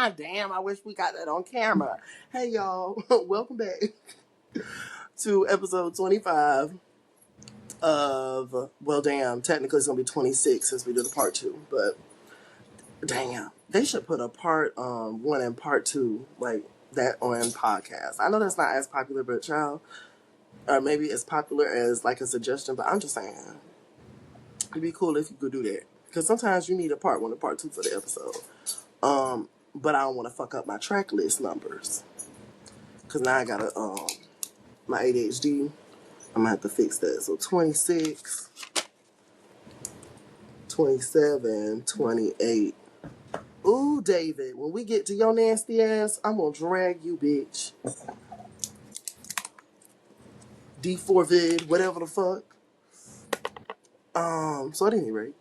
Damn, I wish we got that on camera. Hey, y'all. Welcome back to episode 25 of, well, damn, technically it's going to be 26 since we did the part 2, but damn, they should put a part 1 and part 2 like that on podcast. I know that's not as popular, but child, or maybe as popular as like a suggestion, but I'm just saying, it'd be cool if you could do that. Because sometimes you need a part 1 and part 2 for the episode. But I don't want to fuck up my track list numbers. Because now I got my ADHD. I'm going to have to fix that. So 26, 27, 28. Ooh, David, when we get to your nasty ass, I'm going to drag you, bitch. D4 vid, whatever the fuck. So at any rate,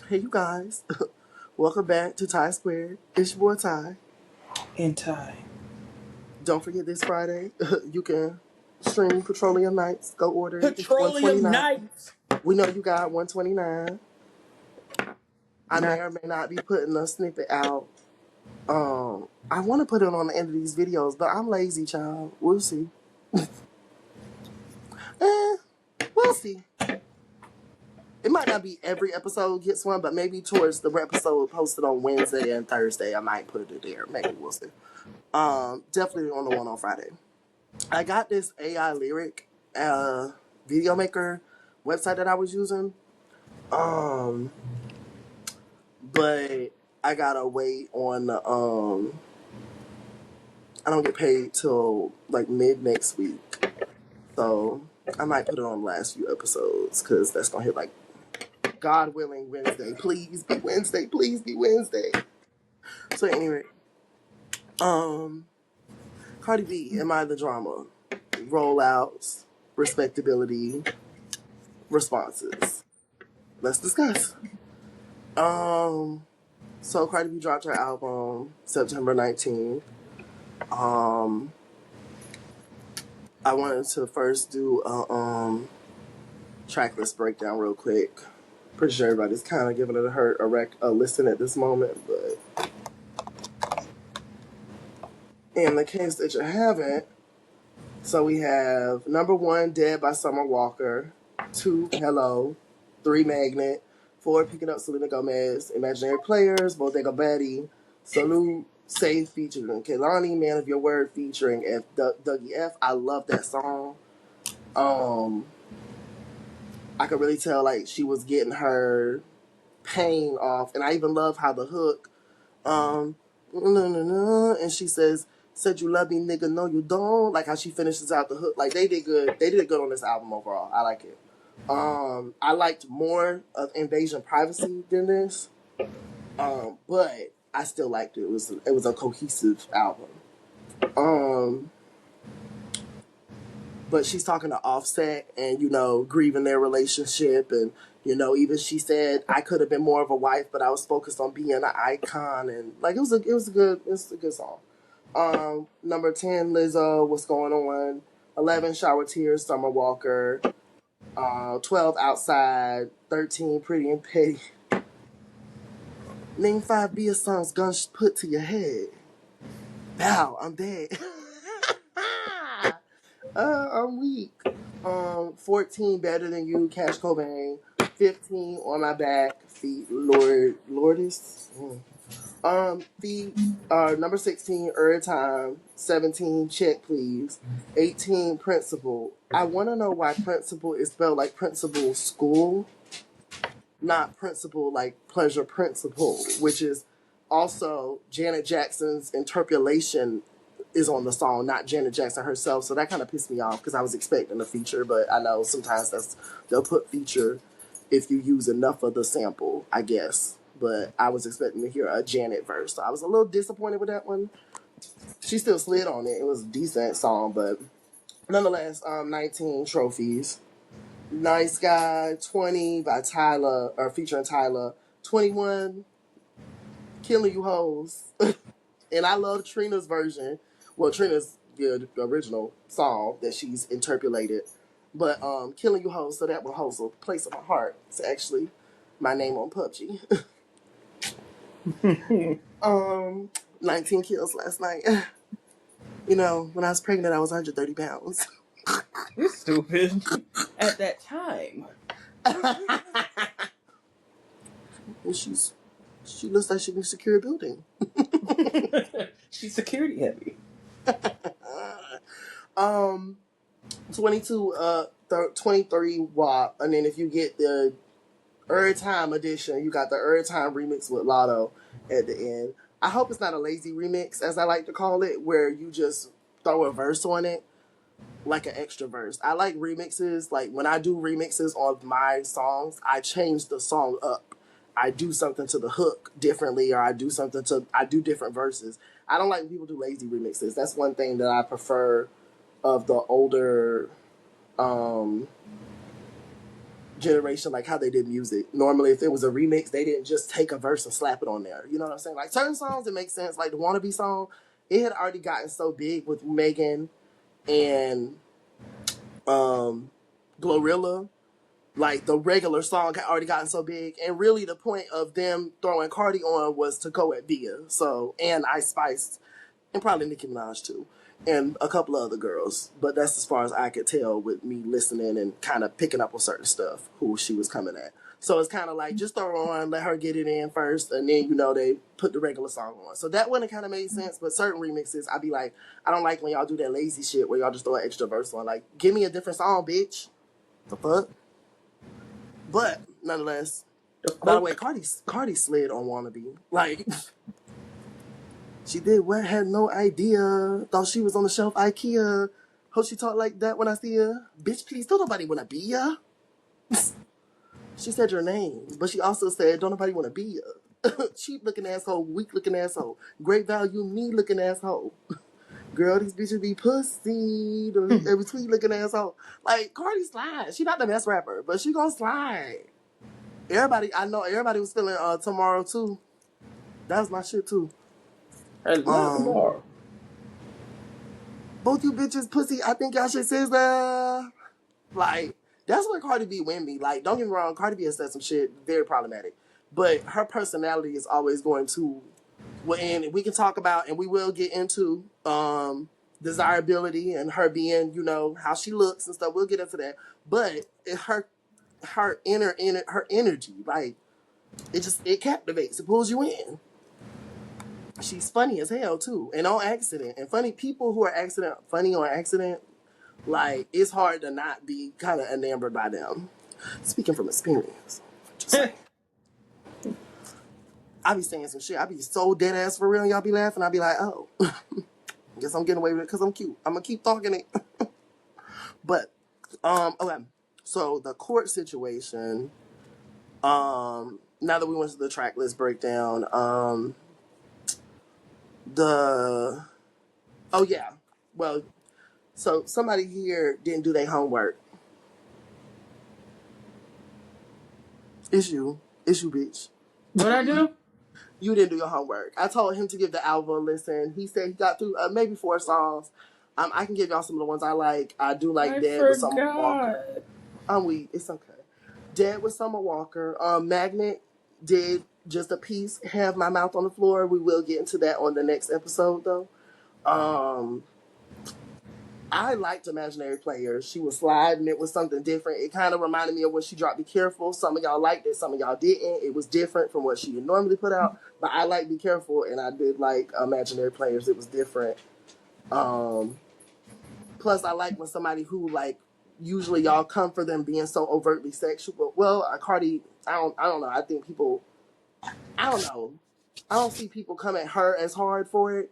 hey, you guys. Welcome back to Ty Squared. It's your boy Ty. And Ty. Don't forget this Friday, you can stream Petroleum Nights. Go order it. Petroleum Nights. We know you got 129. I may or may not be putting a snippet out. I want to put it on the end of these videos, but I'm lazy, child. We'll see. We'll see. It might not be every episode gets one, but maybe towards the episode posted on Wednesday and Thursday, I might put it there. Maybe we'll see. Definitely on the one on Friday. I got this AI lyric video maker website that I was using. But I gotta wait on the I don't get paid till like mid next week. So I might put it on the last few episodes because that's gonna hit like God willing Wednesday. Please be Wednesday. Please be Wednesday. So anyway, Cardi B, Am I the Drama? Rollouts, Respectability, responses. Let's discuss. So Cardi B dropped her album September 19th. I wanted to first do a track list breakdown real quick. Pretty sure everybody's kind of giving it a listen at this moment, but in the case that you haven't, so we have number 1, Dead by Summer Walker, 2, Hello, 3, Magnet, 4, Picking Up Selena Gomez, Imaginary Players, Bodega Betty, Salute, Safe featuring Kehlani, Man of Your Word featuring Dougie F. I love that song. I could really tell like she was getting her pain off, and I even love how the hook, and she said you love me, nigga, no you don't. Like how she finishes out the hook. Like they did good. They did good on this album overall. I like it. I liked more of Invasion Privacy than this, but I still liked it. It was a cohesive album. But she's talking to Offset and, grieving their relationship. And, even she said, I could have been more of a wife, but I was focused on being an icon. And, like, it was a good song. Number 10, Lizzo, What's Going On. 11, Shower Tears, Summer Walker. 12, Outside. 13, Pretty and Petty. Name 5 Bia songs guns put to your head. Wow, I'm dead. I'm weak. 14, Better Than You, Cash Cobain. 15, On My Back, Feet, Lourdes. Feet, number 16, Every Time. 17, Check Please. 18, Principal. I want to know why Principal is spelled like Principal School, not Principal like Pleasure Principal, which is also Janet Jackson's interpolation is on the song, not Janet Jackson herself. So that kind of pissed me off because I was expecting a feature, but I know sometimes they'll put feature if you use enough of the sample, I guess. But I was expecting to hear a Janet verse, so I was a little disappointed with that one. She still slid on it. It was a decent song, but nonetheless, 19, Trophies. Nice Guy, 20 by Tyler, or featuring Tyler. 21, Killing You Hoes. And I love Trina's version. Well, Trina's the original song that she's interpolated. But Killing You Hoes, so that one holds a place in my heart. It's actually my name on PUBG. 19 kills last night. You know, when I was pregnant, I was 130 pounds. You're stupid. At that time. And she looks like she can secure a building. She's security heavy. 22, 23 WAP, and then if you get the Time edition, you got the Time remix with Lotto at the end. I hope it's not a lazy remix, as I like to call it, where you just throw a verse on it, like an extra verse. I like remixes. Like when I do remixes on my songs, I change the song up. I do something to the hook differently, or I do different verses. I don't like when people do lazy remixes. That's one thing that I prefer of the older generation, like how they did music. Normally, if it was a remix, they didn't just take a verse and slap it on there. You know what I'm saying? Like certain songs, it makes sense. Like the Wannabe song, it had already gotten so big with Megan and Glorilla. Like the regular song had already gotten so big, and really the point of them throwing Cardi on was to go at Bia. So, and Ice Spice, and probably Nicki Minaj too, and a couple of other girls. But that's as far as I could tell with me listening and kind of picking up on certain stuff, who she was coming at. So it's kind of like, just throw her on, let her get it in first, and then, you know, they put the regular song on. So that one, it kind of made sense, but certain remixes, I'd be like, I don't like when y'all do that lazy shit where y'all just throw an extra verse on. Like, give me a different song, bitch. The fuck? But, nonetheless, by the way, Cardi slid on Wannabe. Like, she did what? Had no idea. Thought she was on the shelf IKEA. Hope she talk like that when I see her. Bitch, please, don't nobody want to be ya. She said your name, but she also said, don't nobody want to be ya. Cheap looking asshole, weak looking asshole, great value, me looking asshole. Girl, these bitches be pussy, every tweet looking asshole. Like, Cardi slide. She not the best rapper, but she gonna slide. I know everybody was feeling Tomorrow too. That was my shit too. I love Tomorrow. Both you bitches pussy, I think y'all should say that. Like, that's where Cardi B win me. Like, don't get me wrong, Cardi B has said some shit very problematic. But her personality is always going to, and we can talk about, and we will get into desirability and her being, you know, how she looks and stuff. We'll get into that. But her energy, like, it captivates. It pulls you in. She's funny as hell too, and on accident. And funny people who are funny on accident, like, it's hard to not be kind of enamored by them. Speaking from experience, just saying. I be saying some shit. I be so dead ass for real, and y'all be laughing. I be like, oh, guess I'm getting away with it because I'm cute. I'm gonna keep talking it. But okay. So the court situation. Now that we went to the track list breakdown, well, so somebody here didn't do their homework. Issue, bitch. What'd I do? You didn't do your homework. I told him to give the album a listen. He said he got through maybe 4 songs. I can give y'all some of the ones I like. I do like Dead with Summer Walker. I'm weak. It's okay. Dead with Summer Walker. Magnet did just a piece. Have My Mouth on the Floor. We will get into that on the next episode, though. I liked Imaginary Players. She was sliding. It was something different. It kind of reminded me of when she dropped Be Careful. Some of y'all liked it. Some of y'all didn't. It was different from what she would normally put out. But I like Be Careful, and I did like Imaginary Players. It was different. Plus, I like when somebody who, like, usually y'all come for them being so overtly sexual. Well, Cardi, I don't know. I think people, I don't know. I don't see people come at her as hard for it.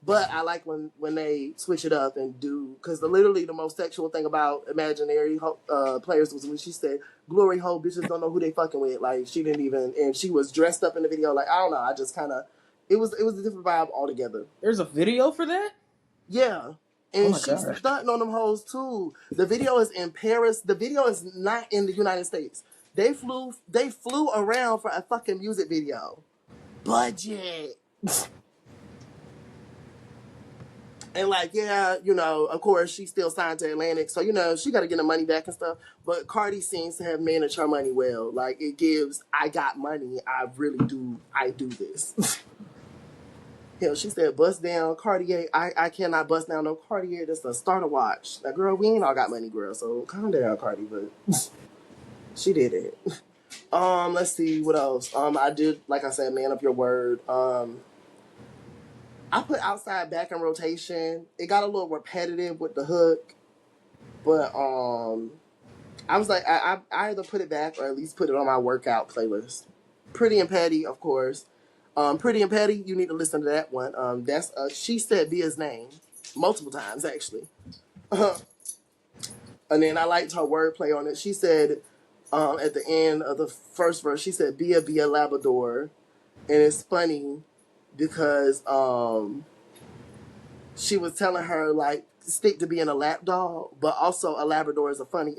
But I like when they switch it up and do, because literally the most sexual thing about Imaginary Players was when she said, glory hole bitches don't know who they fucking with. Like, she didn't even, and she was dressed up in the video. Like, I don't know. I just kind of, it was a different vibe altogether. There's a video for that? Yeah. And she's stunting on them hoes too. The video is in Paris. The video is not in the United States. They flew around for a fucking music video. Budget. And, like, yeah, you know, of course, she's still signed to Atlantic. So, you know, she got to get her money back and stuff. But Cardi seems to have managed her money well. Like, it gives, I got money. I do this. Hell, she said, bust down Cartier. I cannot bust down no Cartier. That's a starter watch. Now, girl, we ain't all got money, girl, so calm down, Cardi, but she did it. Let's see, what else? I did, like I said, Man Up Your Word. I put Outside back in rotation. It got a little repetitive with the hook, but I was like, I either put it back or at least put it on my workout playlist. Pretty and Petty, of course. Pretty and Petty, you need to listen to that one. That's She Said Via's name multiple times actually. And then I liked her wordplay on it. She said at the end of the first verse, she said, be a Labrador. And it's funny because she was telling her, like, stick to being a lap dog, but also a Labrador is a funny,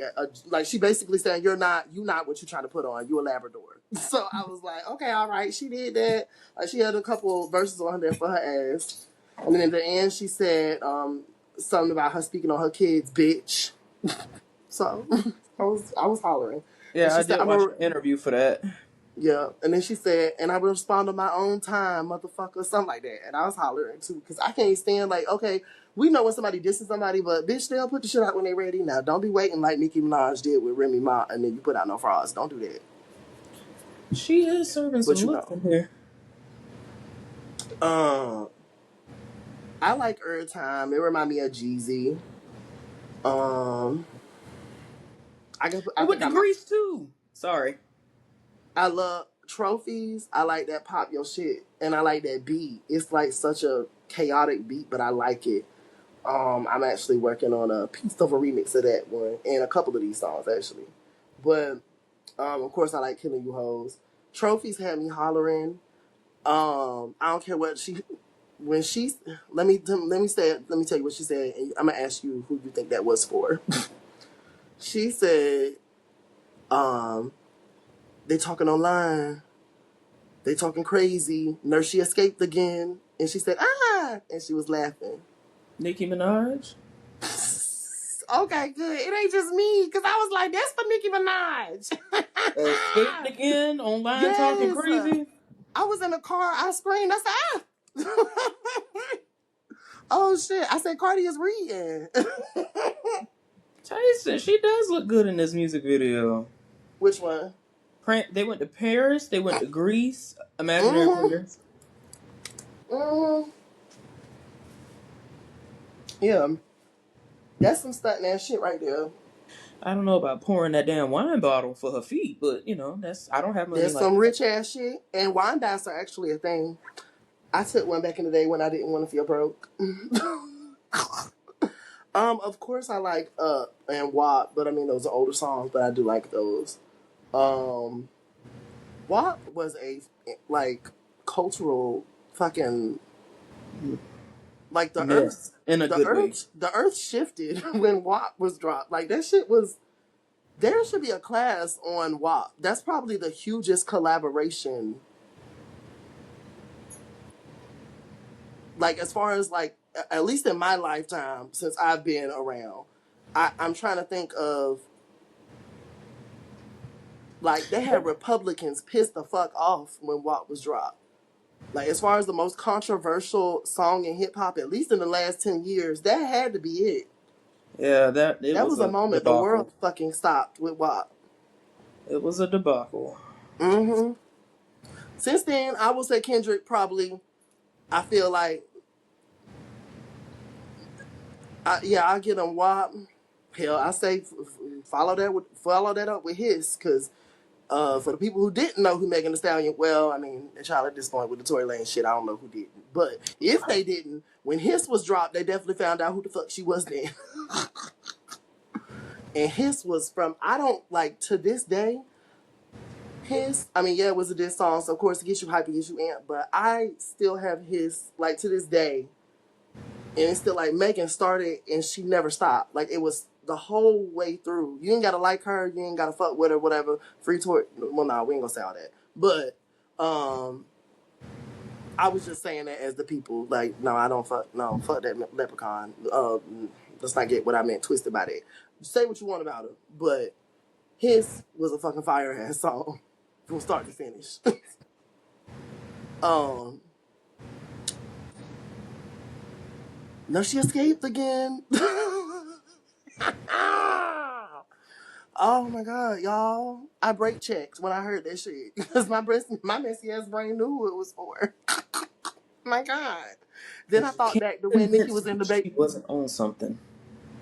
like, she basically saying, you not what you're trying to put on. You a Labrador. So I was like, okay, all right. She did that. She had a couple verses on there for her ass. And then in the end, she said something about her speaking on her kids, bitch. So I was hollering. Yeah, I She said, did watch an interview for that. yeah. And then she said, and I will respond on my own time, motherfucker, something like that. And I was hollering too, because I can't stand, like, okay, we know when somebody disses somebody, but bitch, they'll put the shit out when they're ready. Now, don't be waiting like Nicki Minaj did with Remy Ma, and then you put out no frauds. Don't do that. She is serving some But you looks know. in here. I like Earth Time. It remind me of Jeezy. I With think the grease too. Sorry. I love Trophies. I like that pop your shit, and I like that beat. It's like such a chaotic beat, but I like it. I'm actually working on a piece of a remix of that one and a couple of these songs actually. But of course, I like Killing You Hoes. Trophies had me hollering. I don't care what she when she let me tell you what she said. And I'm gonna ask you who you think that was for. She said, "They talking online. They talking crazy. Nurse, she escaped again." And she said, "Ah," and she was laughing. Nicki Minaj. Okay, good. It ain't just me, because I was like, that's for Nicki Minaj. Escaped again, online talking Yes. crazy. I was in the car. I screamed. I said, ah. Oh, shit. I said, Cardi is reading. Tyson, she does look good in this music video. Which one? They went to Paris. They went to Greece. Imaginary Mm-hmm. Players. Mm-hmm. Yeah. That's some stunt ass shit right there. I don't know about pouring that damn wine bottle for her feet, but I don't have money There's like some that. rich ass shit. And wine baths are actually a thing. I took one back in the day when I didn't want to feel broke. Of course I like and WAP, but I mean those are older songs, but I do like those. WAP was a like cultural fucking like Myth in a good way. the earth shifted when WAP was dropped. Like that shit was there should be a class on WAP. That's probably the hugest collaboration. Like as far as like at least in my lifetime since I've been around. I'm trying to think of like they had Republicans pissed the fuck off when WAP was dropped. Like as far as the most controversial song in hip hop, at least in the last 10 years, that had to be it. Yeah, it That was was a a moment the debacle. world fucking stopped with WAP. It was a debacle. Mm-hmm. Since then, I will say Kendrick probably. I feel like, I'll get him WAP. Hell, I say follow that up with his, because for the people who didn't know who Megan Thee Stallion, well, I mean, the child at this point with the Tory Lane shit, I don't know who didn't. But if they didn't, when Hiss was dropped, they definitely found out who the fuck she was then. And Hiss was from, I don't, like, to this day, Hiss, I mean, yeah, it was a diss song, so of course it gets you hype, it gets you amped, but I still have Hiss, like, to this day, and it's still, like, Megan started and she never stopped. Like, it was the whole way through. You ain't gotta like her, you ain't gotta fuck with her, whatever. Free Tory, well, nah, we ain't gonna say all that. But, I was just saying that as the people, like, fuck that leprechaun. Let's not get what I meant twisted by that. Say what you want about her, but his was a fucking fire ass song from start to finish. um, No, she escaped again. Oh my god, y'all! I break checked when I heard that shit because my messy ass brain knew who it was for. My god. Then I Because you thought can't back to when Nikki convince was me in the she wasn't on something.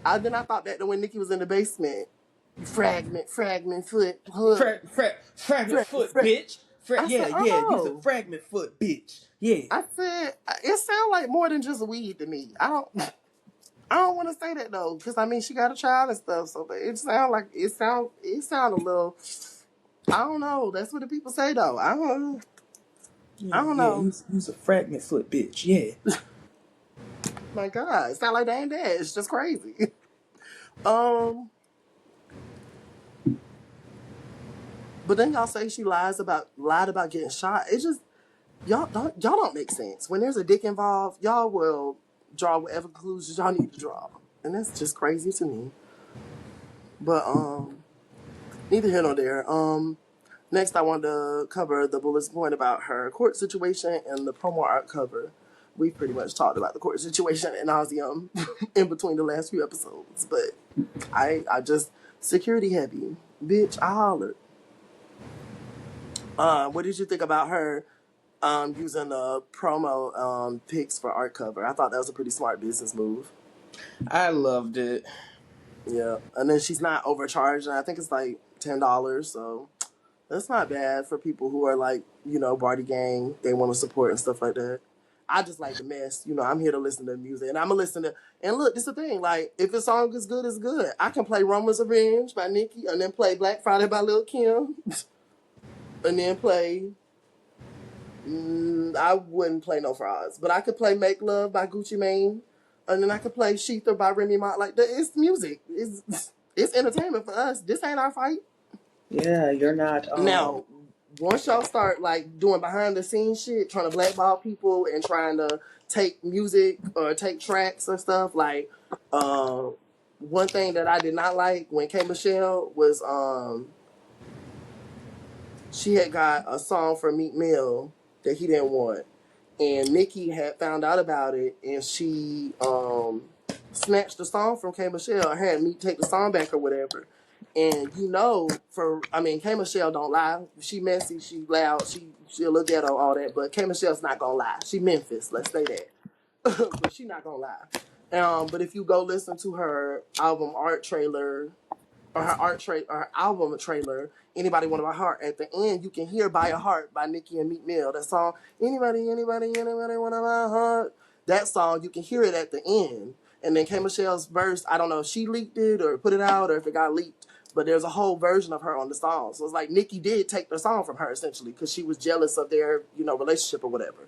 Then I thought back to when Nikki was in the basement. Fragment, foot, hood, Fragment foot, fragment. bitch. I said, Yeah, use a oh. fragment foot, bitch. Yeah. I said, it sounds like more than just weed to me. I don't want to say that though, because I mean she got a child and stuff, so it sound like it sound a little. I don't know. That's what the people say though. I Yeah, don't yeah, know. use a fragment foot, bitch. Yeah. My God, it sound like they ain't dead. It's just crazy. Um, but then y'all say she lied about getting shot. It just y'all don't make sense. When there's a dick involved, y'all will draw whatever conclusions y'all need to draw, and that's just crazy to me. But neither here nor there. Next, I wanted to cover the bullet's point about her court situation and the promo art cover. We pretty much talked about the court situation ad nauseum in between the last few episodes, but I just security heavy, bitch. I hollered. What did you think about her using the promo pics for art cover? I thought that was a pretty smart business move. I loved it. Yeah, and then she's not overcharging. I think it's like $10, so that's not bad for people who are like, Barty Gang. They want to support and stuff like that. I just like the mess. I'm here to listen to music, and I'm gonna listen to. And look, this is the thing. Like, if a song is good, it's good. I can play "Roman's Revenge" by Nicki, and then play "Black Friday" by Lil Kim, and then play. I wouldn't play no frauds, but I could play "Make Love" by Gucci Mane, and then I could play "Sheether" by Remy Ma. Like, it's music. It's entertainment for us. This ain't our fight. Yeah, you're not Now, once y'all start like doing behind the scenes shit, trying to blackball people and trying to take music or take tracks or stuff, like one thing that I did not like when K Michelle was she had got a song from Meek Mill that he didn't want. And Nikki had found out about it and she snatched the song from K Michelle, had me take the song back or whatever. And K Michelle don't lie. She messy, she loud, she'll look ghetto, all that, but K Michelle's not gonna lie. She Memphis, let's say that. But she not gonna lie. But if you go listen to her album art trailer or her album trailer, Anybody Want My Heart, at the end you can hear By a Heart by Nicki and Meek Mill. That song, anybody want my heart. That song, you can hear it at the end. And then K Michelle's verse, I don't know if she leaked it or put it out or if it got leaked, but there's a whole version of her on the song. So it's like Nicki did take the song from her essentially because she was jealous of their, relationship or whatever.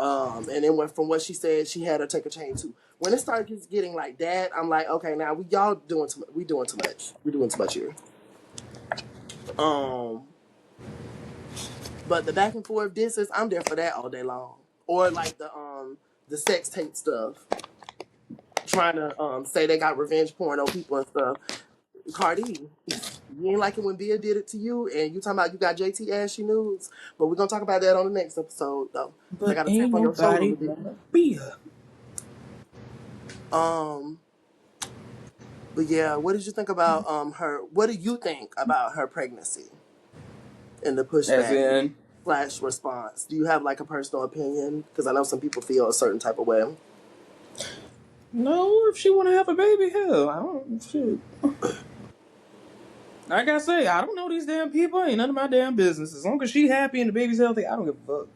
And then from what she said, she had her take a chain too. When it started getting like that, I'm like, okay, now y'all doing too much. We doing too much. We're doing too much here. But the back and forth disses, I'm there for that all day long. Or like the sex tape stuff, trying to say they got revenge porn on people and stuff. Cardi, you ain't like it when Bia did it to you, and you talking about you got JT ashy nudes. But we're gonna talk about that on the next episode though. I but got to tap ain't on your shoulder a nobody little bit. wanna be her. But yeah, what did you think about her? What do you think about her pregnancy and the As pushback in, / response? Do you have like a personal opinion? Because I know some people feel a certain type of way. no, if she wanna have a baby, hell, I don't shit. Like I say, I don't know these damn people. Ain't none of my damn business. As long as she happy and the baby's healthy, I don't give a fuck.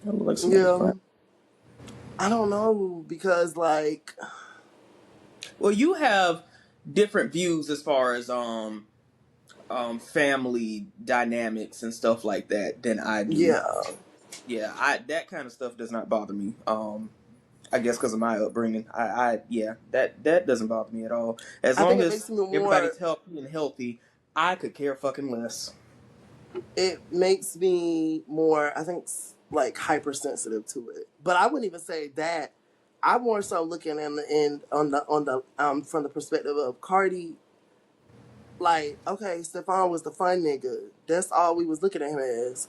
I look like somebody's Yeah, fine. I don't know because like Well, you have different views as far as family dynamics and stuff like that than I do. yeah, Yeah, that kind of stuff does not bother me. I guess because of my upbringing, yeah, that doesn't bother me at all. As I think long it makes as me everybody's more. healthy and healthy, I could care fucking less. It makes me more. I think like hypersensitive to it, but I wouldn't even say that. I'm more so looking on the from the perspective of Cardi. Like, okay, Stefan was the fun nigga. That's all we was looking at him as.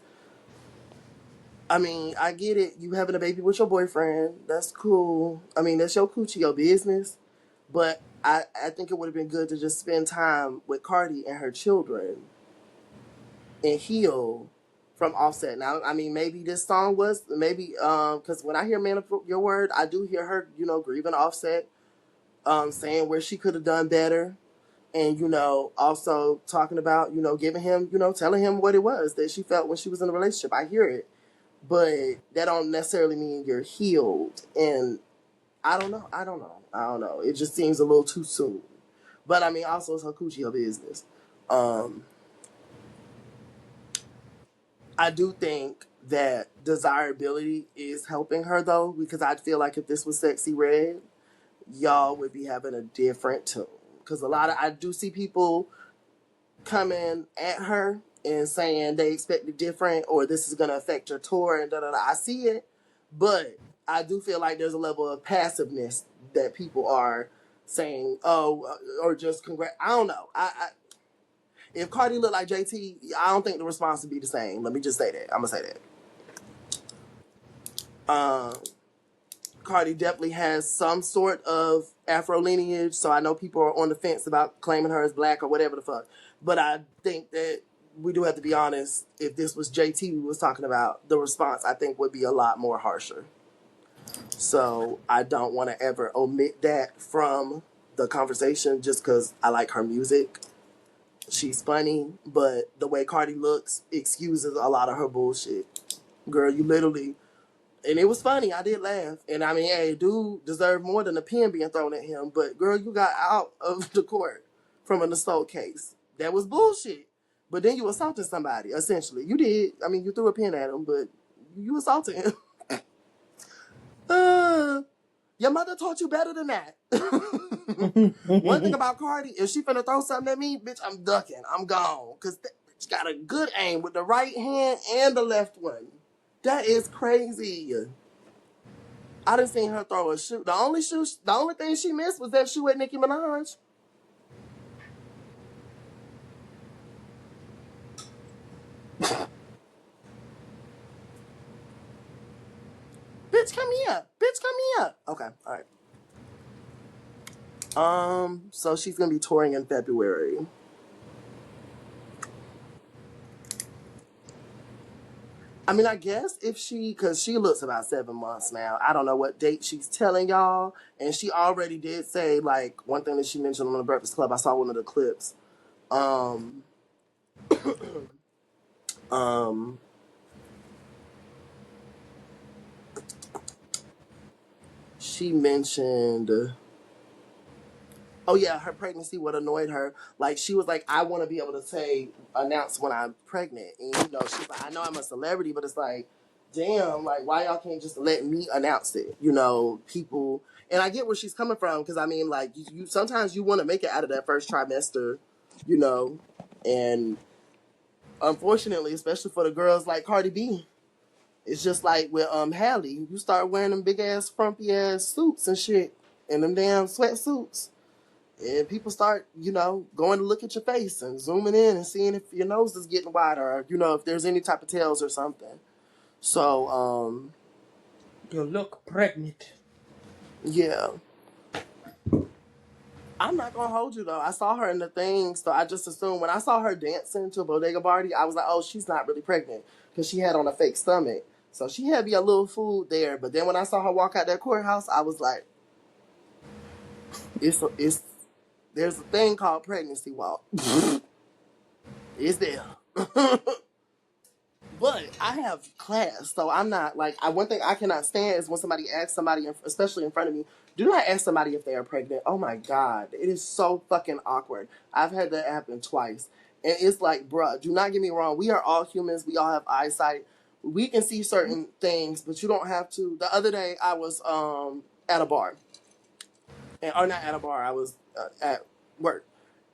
I mean, I get it. You having a baby with your boyfriend. That's cool. I mean, that's your coochie, your business. But I think it would have been good to just spend time with Cardi and her children and heal from Offset. Now, I mean, maybe this song was, maybe, because when I hear Man of Your Word, I do hear her, grieving Offset, saying where she could have done better. And, also talking about, giving him, telling him what it was that she felt when she was in a relationship. I hear it. But that don't necessarily mean you're healed. And I don't know. It just seems a little too soon. But I mean, also it's her coochie, her business. I do think that desirability is helping her though, because I feel like if this was Sexy Red, y'all would be having a different tune. Because I do see people coming at her and saying they expect it different or this is going to affect your tour and da da da. I see it, but I do feel like there's a level of passiveness that people are saying, oh, or just I don't know. If Cardi looked like JT, I don't think the response would be the same. Let me just say that. I'm gonna say that. Cardi definitely has some sort of Afro lineage, so I know people are on the fence about claiming her as black or whatever the fuck. But I think that we do have to be honest. If this was JT we was talking about, the response I think would be a lot more harsher. So I don't want to ever omit that from the conversation just because I like her music. She's funny, but the way Cardi looks excuses a lot of her bullshit. Girl, you literally... And it was funny. I did laugh. And I mean, hey, dude deserved more than a pen being thrown at him. But girl, you got out of the court from an assault case. That was bullshit. But then you assaulted somebody, essentially. You did. I mean, you threw a pen at him, but you assaulted him. Your mother taught you better than that. One thing about Cardi, if she finna throw something at me, bitch, I'm ducking. I'm gone. Because that bitch got a good aim with the right hand and the left one. That is crazy. I done seen her throw a shoe. The only thing she missed was that shoe at Nicki Minaj. Bitch, come here. Bitch, come here. Okay, all right. So she's gonna be touring in February. I mean, I guess because she looks about 7 months now. I don't know what date she's telling y'all. And she already did say, like, one thing that she mentioned on the Breakfast Club. I saw one of the clips. Um, um, she mentioned, oh yeah, her pregnancy what annoyed her. Like, she was like, I want to be able to announce when I'm pregnant. And, she's like, I know I'm a celebrity, but it's like, damn, like, why y'all can't just let me announce it? People, and I get where she's coming from, because I mean, like, you sometimes you want to make it out of that first trimester, and unfortunately, especially for the girls like Cardi B, it's just like with Halle, you start wearing them big ass frumpy ass suits and shit, and them damn sweatsuits. And people start, going to look at your face and zooming in and seeing if your nose is getting wider or, if there's any type of tails or something. So, You look pregnant. yeah. I'm not going to hold you, though. I saw her in the thing, so I just assumed when I saw her dancing to a bodega party, I was like, oh, she's not really pregnant because she had on a fake stomach. So she had me a little food there. But then when I saw her walk out that courthouse, I was like, there's a thing called pregnancy walk. It's there. But I have class, so I'm not like one thing I cannot stand is when somebody asks somebody, especially in front of me, do not ask somebody if they are pregnant. Oh my god, it is so fucking awkward. I've had that happen twice, and it's like, bruh, do not get me wrong. We are all humans. We all have eyesight. We can see certain things, but you don't have to. The other day, I was at a bar, or not at a bar. I was at work.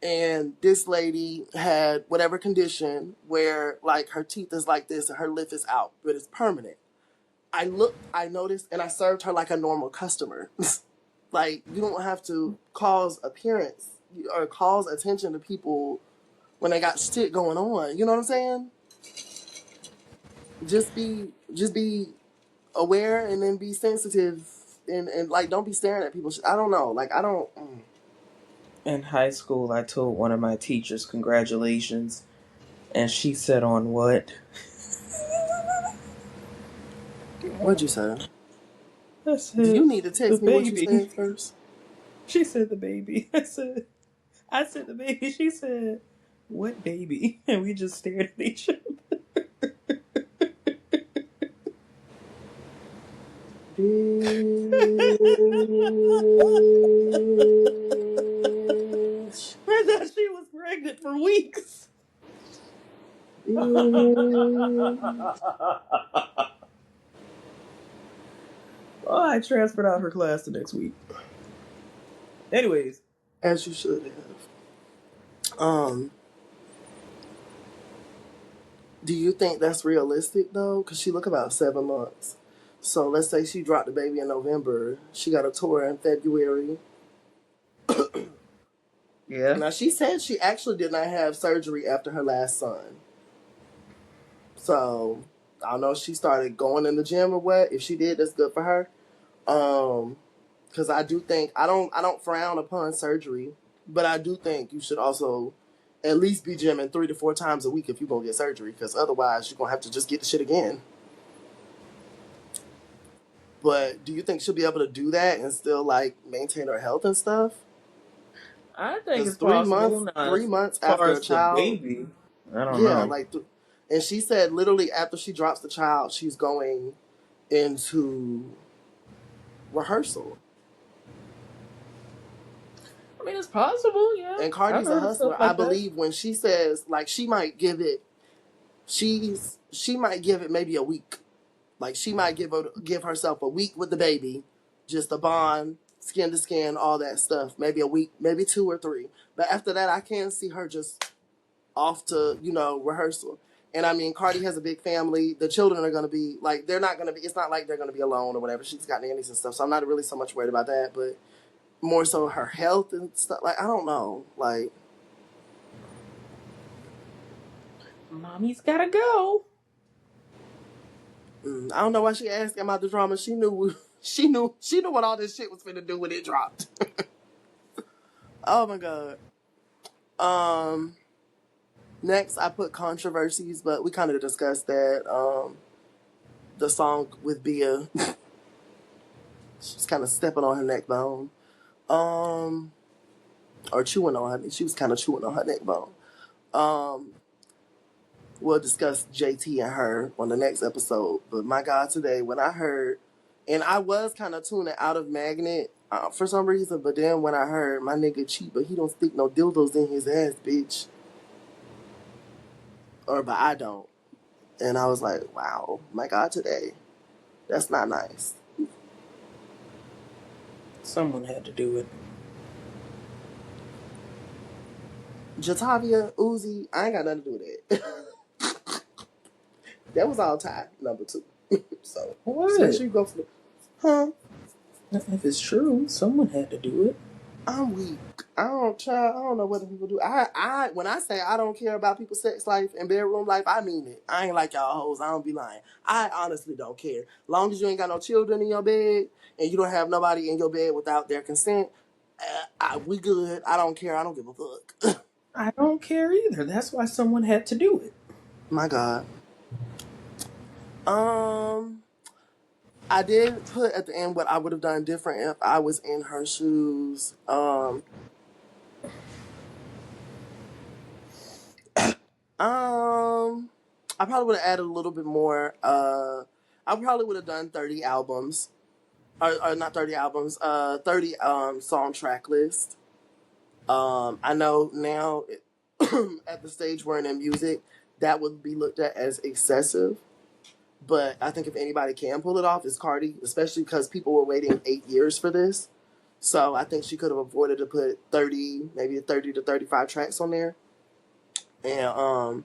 And this lady had whatever condition where like her teeth is like this and her lip is out, but it's permanent. I looked, I noticed, and I served her like a normal customer. Like, you don't have to cause appearance or cause attention to people when they got shit going on. You know what I'm saying? just be aware and then be sensitive and like don't be staring at people. I don't know. Like I don't. In high school, I told one of my teachers, "Congratulations," and she said, "On what?" What'd you say? I Do you said, need to "The text me what you baby." said first? She said, "The baby." I said, "The baby." She said, "What baby?" And we just stared at each other. Bitch. I thought she was pregnant for weeks. Bitch. Oh, I transferred out her class the next week. Anyways, As you should have. Do you think that's realistic though? Because she look about 7 months. So let's say she dropped the baby in November. She got a tour in February. yeah. Now she said she actually did not have surgery after her last son. So I don't know if she started going in the gym or what. If she did, that's good for her. Because I do think I don't frown upon surgery, but I do think you should also at least be gymming 3 to 4 times a week if you're gonna get surgery. Because otherwise, you're gonna have to just get the shit again. But do you think she'll be able to do that and still like maintain her health and stuff? I think Because it's three possible. months, Now, three as months far after a as the child, baby, I don't yeah, know. like, and she said literally after she drops the child, she's going into rehearsal. I mean, it's possible, yeah. And I've Cardi's a heard of stuff hustler. I like that. believe when she says like she might give it, she might give it maybe a week. Like she might give herself a week with the baby, just a bond, skin to skin, all that stuff. Maybe a week, maybe 2 or 3. But after that, I can see her just off to rehearsal. And I mean, Cardi has a big family. The children are gonna be like they're not gonna be. It's not like they're gonna be alone or whatever. She's got nannies and stuff, so I'm not really so much worried about that. But more so her health and stuff. Like I don't know. Like Mommy's gotta go. I don't know why she asked about the drama. She knew. She knew what all this shit was finna do when it dropped. Oh my god. Um. Next, I put controversies, but we kind of discussed that. The song with Bia, she's kind of stepping on her neck bone. Or chewing on her. She was kind of chewing on her neck bone. Um, we'll discuss JT and her on the next episode. But my God, today when I heard, and I was kind of tuning out of Magnet for some reason, but then when I heard my nigga cheat, but he don't stick no dildos in his ass, bitch. But I don't. And I was like, wow, my God, today. That's not nice. Someone had to do it. Jatavia, Uzi, I ain't got nothing to do with that. That was all Ty, number 2. So, just make What? sure you go for the, huh? If it's true, someone had to do it. I'm weak. I don't know what the people do. When I say I don't care about people's sex life and bedroom life, I mean it. I ain't like y'all hoes. I don't be lying. I honestly don't care. Long as you ain't got no children in your bed and you don't have nobody in your bed without their consent, we good. I don't care. I don't give a fuck. I don't care either. That's why someone had to do it. My God. I did put at the end what I would have done different if I was in her shoes. I probably would have added a little bit more. I probably would have done 30 albums, or not 30 albums. 30 song track list. I know now at the stage we're in music, that would be looked at as excessive. But I think if anybody can pull it off, it's Cardi, especially because people were waiting 8 years for this. So I think she could have avoided to put 30, maybe 30 to 35 tracks on there. And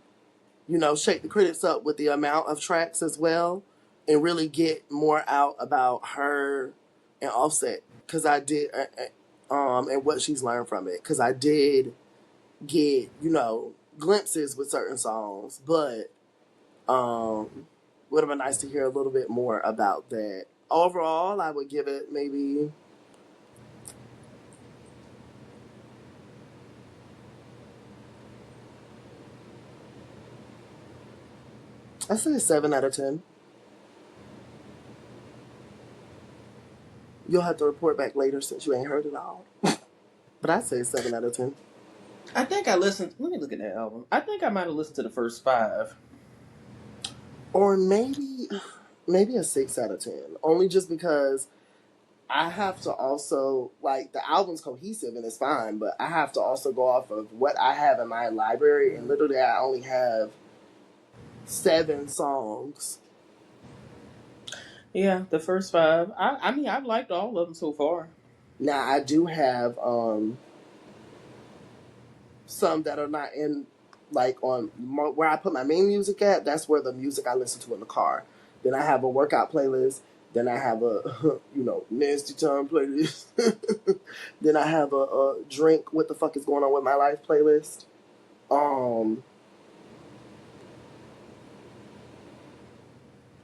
shake the critics up with the amount of tracks as well, and really get more out about her and Offset. Because I did, and what she's learned from it. Because I did get, glimpses with certain songs, but would have been nice to hear a little bit more about that. Overall, I would give it maybe, I say a 7 out of 10. You'll have to report back later since you ain't heard it all. But I say 7 out of 10. I think I listened. Let me look at that album. I think I might have listened to the first 5. Or maybe a 6 out of 10. Only just because I have to also, like, the album's cohesive and it's fine, but I have to also go off of what I have in my library, and literally I only have 7 songs. Yeah, the first 5. I mean, I've liked all of them so far. Now, I do have some that are not in, like, on where I put my main music at. That's where the music I listen to in the car. Then I have a workout playlist. Then I have a, nasty time playlist. Then I have a drink, what the fuck is going on with my life playlist. Oh,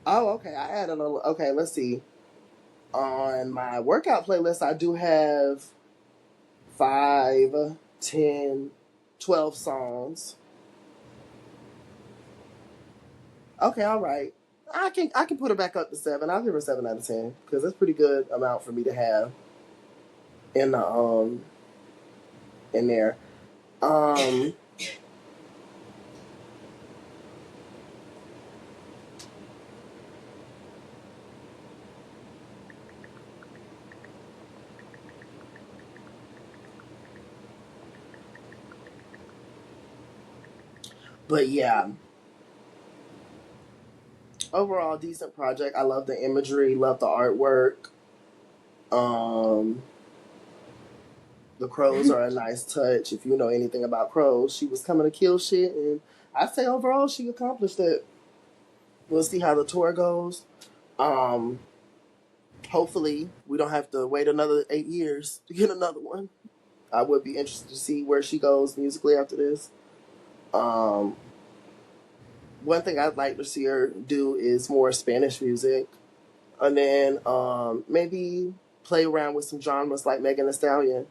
okay. I added a little. Okay, let's see. On my workout playlist, I do have 5, 10, 12 songs. Okay, all right. I can put it back up to 7. I'll give her 7 out of 10 because that's a pretty good amount for me to have in the in there. Um, but yeah, overall decent project. I love the imagery, love the artwork. Um, the crows are a nice touch. If you know anything about crows, she was coming to kill shit, and I say overall she accomplished it. We'll see how the tour goes. Um, hopefully we don't have to wait another 8 years to get another one. I would be interested to see where she goes musically after this. Um, one thing I'd like to see her do is more Spanish music, and then maybe play around with some genres like Megan Thee Stallion,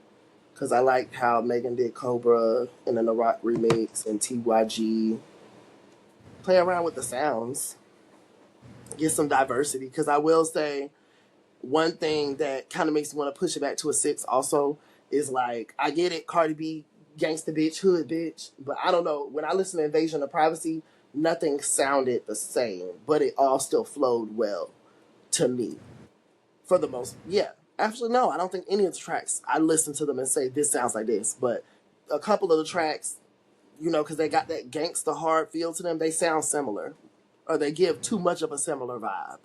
because I liked how Megan did Cobra and then the Rock remix and TYG. Play around with the sounds, get some diversity. Because I will say, one thing that kind of makes me want to push it back to a 6 also is, like, I get it, Cardi B, gangsta bitch, hood bitch, but I don't know. When I listen to Invasion of Privacy, nothing sounded the same, but it all still flowed well to me. For the most, yeah. Actually, no, I don't think any of the tracks, I listen to them and say, this sounds like this, but a couple of the tracks, because they got that gangsta hard feel to them, they sound similar, or they give too much of a similar vibe.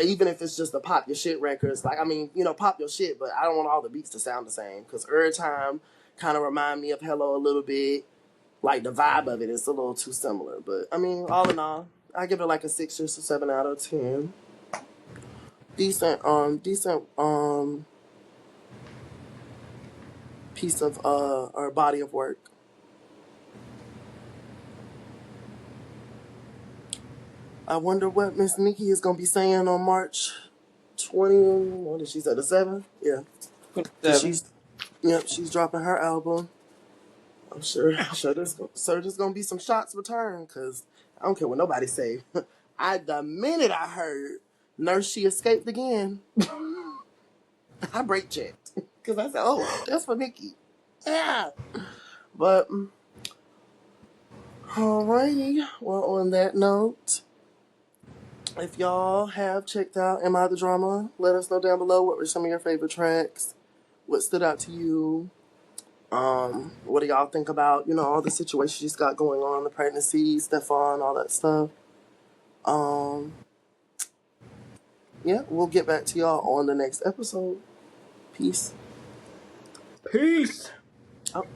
Even if it's just the pop your shit records, like, I mean, pop your shit, but I don't want all the beats to sound the same, because every time kind of remind me of Hello a little bit. Like, the vibe of it is a little too similar, but I mean, all in all, I give it like a 6 or 7 out of 10. Decent piece of or body of work. I wonder what Miss Nikki is gonna be saying on March 20. What did she say? The 7th? Yeah, because 27. she's dropping her album. I'm sure there's gonna be some shots returned, because I don't care what nobody say. The minute I heard Nurse She Escaped Again, I break checked because I said, oh, that's for Nikki. Yeah, but alrighty. Well, on that note, if y'all have checked out Am I the Drama, let us know down below what were some of your favorite tracks, what stood out to you. What do y'all think about, all the situations she's got going on, the pregnancy, Stefan, all that stuff. Yeah, we'll get back to y'all on the next episode. Peace. Peace. Oh.